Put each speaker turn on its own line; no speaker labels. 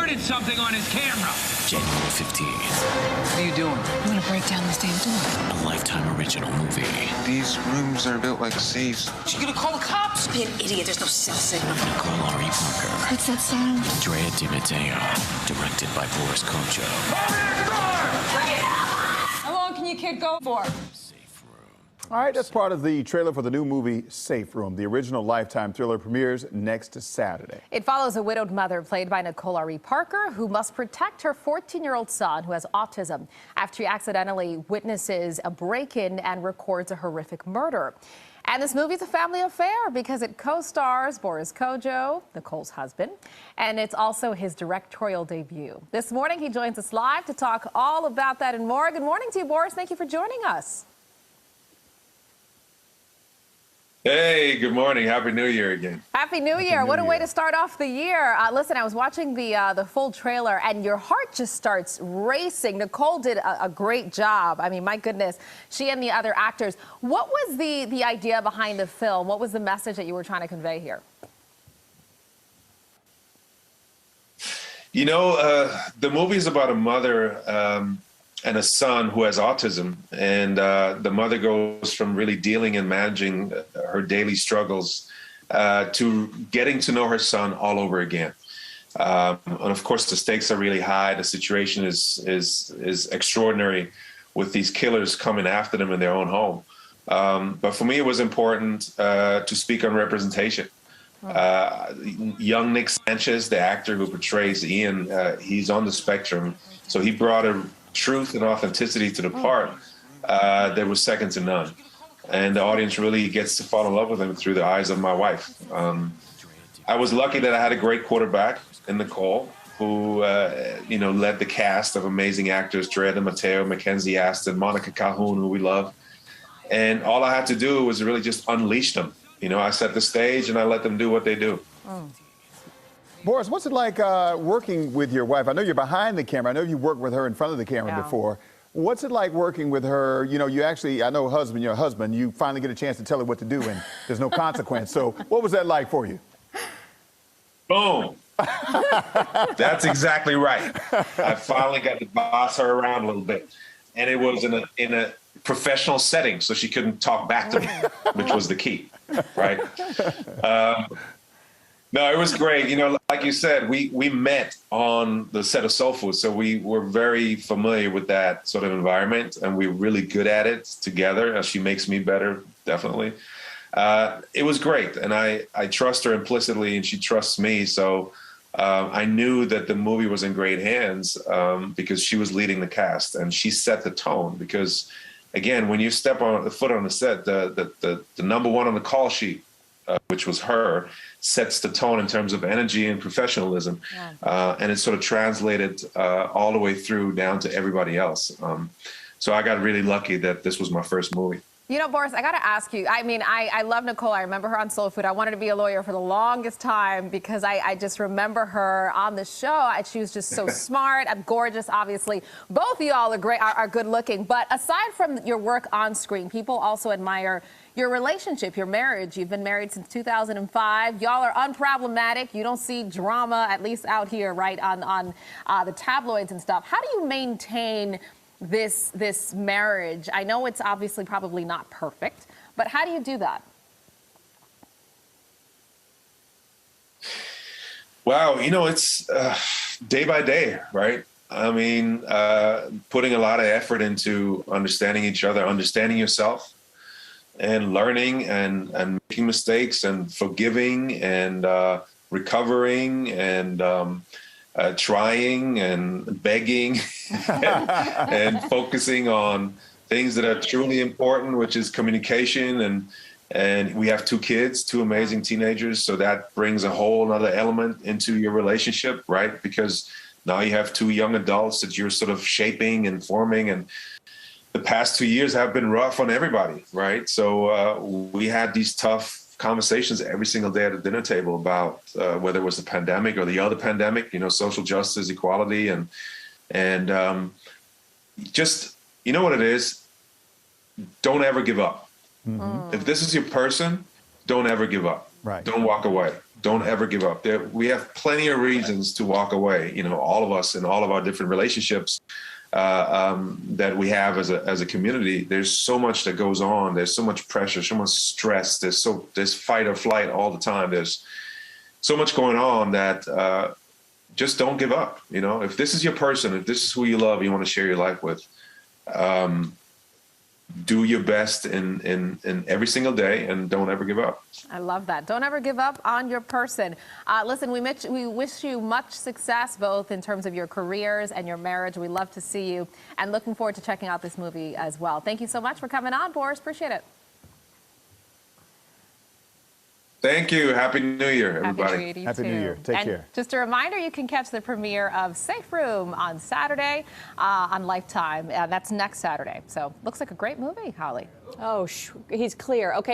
recorded something on his camera.
January 15th.
What are you doing?
I'm gonna break down this damn door.
A Lifetime original movie.
These rooms are built like safes.
She's gonna call the cops.
Be an idiot, there's no cell signal.
Nicole R. Parker.
What's that sound?
Drea Di Matteo. Directed by Boris Kodjo.
How long can your kid go for?
Safe Room.
All right, that's part of the trailer for the new movie Safe Room. The original Lifetime thriller premieres next Saturday.
It follows a widowed mother played by Nicole R. Parker who must protect her 14-year-old son who has autism after he accidentally witnesses a break-in and records a horrific murder. And this movie is a family affair because it co-stars Boris Kodjo, Nicole's husband, and it's also his directorial debut. This morning, he joins us live to talk all about that and more. Good morning to you, Boris. Thank you for joining us.
Hey, good morning. Happy New Year again.
Happy New Year. What a way to start off the year. Listen, I was watching the full trailer and your heart just starts racing. Nicole did a great job. I mean, my goodness, she and the other actors. What was the idea behind the film? What was the message that you were trying to convey here?
You know, the movie is about a mother and a son who has autism, and the mother goes from really dealing and managing her daily struggles to getting to know her son all over again. And of course, the stakes are really high. The situation is extraordinary with these killers coming after them in their own home. But for me, it was important to speak on representation. Young Nick Sanchez, the actor who portrays Ian, he's on the spectrum, so he brought a truth and authenticity to the part that was second to none, and the audience really gets to fall in love with him through the eyes of my wife. I was lucky that I had a great quarterback in Nicole, who led the cast of amazing actors: Drea Di Matteo, Mackenzie Aston, Monica Calhoun, who we love, and all I had to do was really just unleash them. You know, I set the stage and I let them do what they do.
Boris, what's it like working with your wife? I know you're behind the camera. I know you worked with her in front of the camera before. What's it like working with her? You know, you actually, I know your husband, you finally get a chance to tell her what to do and there's no consequence. So what was that like for you?
Boom. That's exactly right. I finally got to boss her around a little bit. And it was in a professional setting, so she couldn't talk back to me, which was the key, right? No, it was great. You know, like you said, we met on the set of Soul Food, so we were very familiar with that sort of environment, and we're really good at it together. She makes me better, definitely. It was great, and I trust her implicitly, and she trusts me. So I knew that the movie was in great hands because she was leading the cast, and she set the tone. Because, again, when you step on the foot on the set, the number one on the call sheet, which was her, sets the tone in terms of energy and professionalism. And it sort of translated all the way through down to everybody else. So I got really lucky that this was my first movie.
You know, Boris, I got to ask you, I mean, I love Nicole. I remember her on Soul Food. I wanted to be a lawyer for the longest time because I just remember her on the show. She was just so smart and gorgeous, obviously. Both of y'all are great, are good looking. But aside from your work on screen, people also admire your relationship, your marriage. You've been married since 2005. Y'all are unproblematic. You don't see drama, at least out here, right, on the tabloids and stuff. How do you maintain this marriage? I know it's obviously probably not perfect, but how do you do that?
Wow, you know, it's day by day, right? I mean, putting a lot of effort into understanding each other, understanding yourself, and learning and making mistakes and forgiving and recovering and trying and begging and focusing on things that are truly important, which is communication. And we have 2 kids, 2 amazing teenagers. So that brings a whole other element into your relationship, right? Because now you have 2 young adults that you're sort of shaping and forming. And the past 2 years have been rough on everybody, right? So we had these tough conversations every single day at the dinner table about whether it was the pandemic or the other pandemic, you know, social justice, equality, and just, you know what it is? Don't ever give up. If this is your person, don't ever give up.
Right.
Don't walk away. don't ever give up. We have plenty of reasons to walk away. All of us in all of our different relationships that we have as a community. There's so much that goes on. There's so much pressure, so much stress. There's fight or flight all the time. There's so much going on that just don't give up. If this is your person, if this is who you love, you want to share your life with, do your best in every single day, and don't ever give up.
I love that. Don't ever give up on your person. Listen, we wish you much success, both in terms of your careers and your marriage. We love to see you, and looking forward to checking out this movie as well. Thank you so much for coming on, Boris. Appreciate it.
Thank you. Happy New Year, everybody.
Happy New Year. Take care.
Just a reminder, you can catch the premiere of Safe Room on Saturday on Lifetime. That's next Saturday. So looks like a great movie, Holly.
Oh, he's clear. Okay.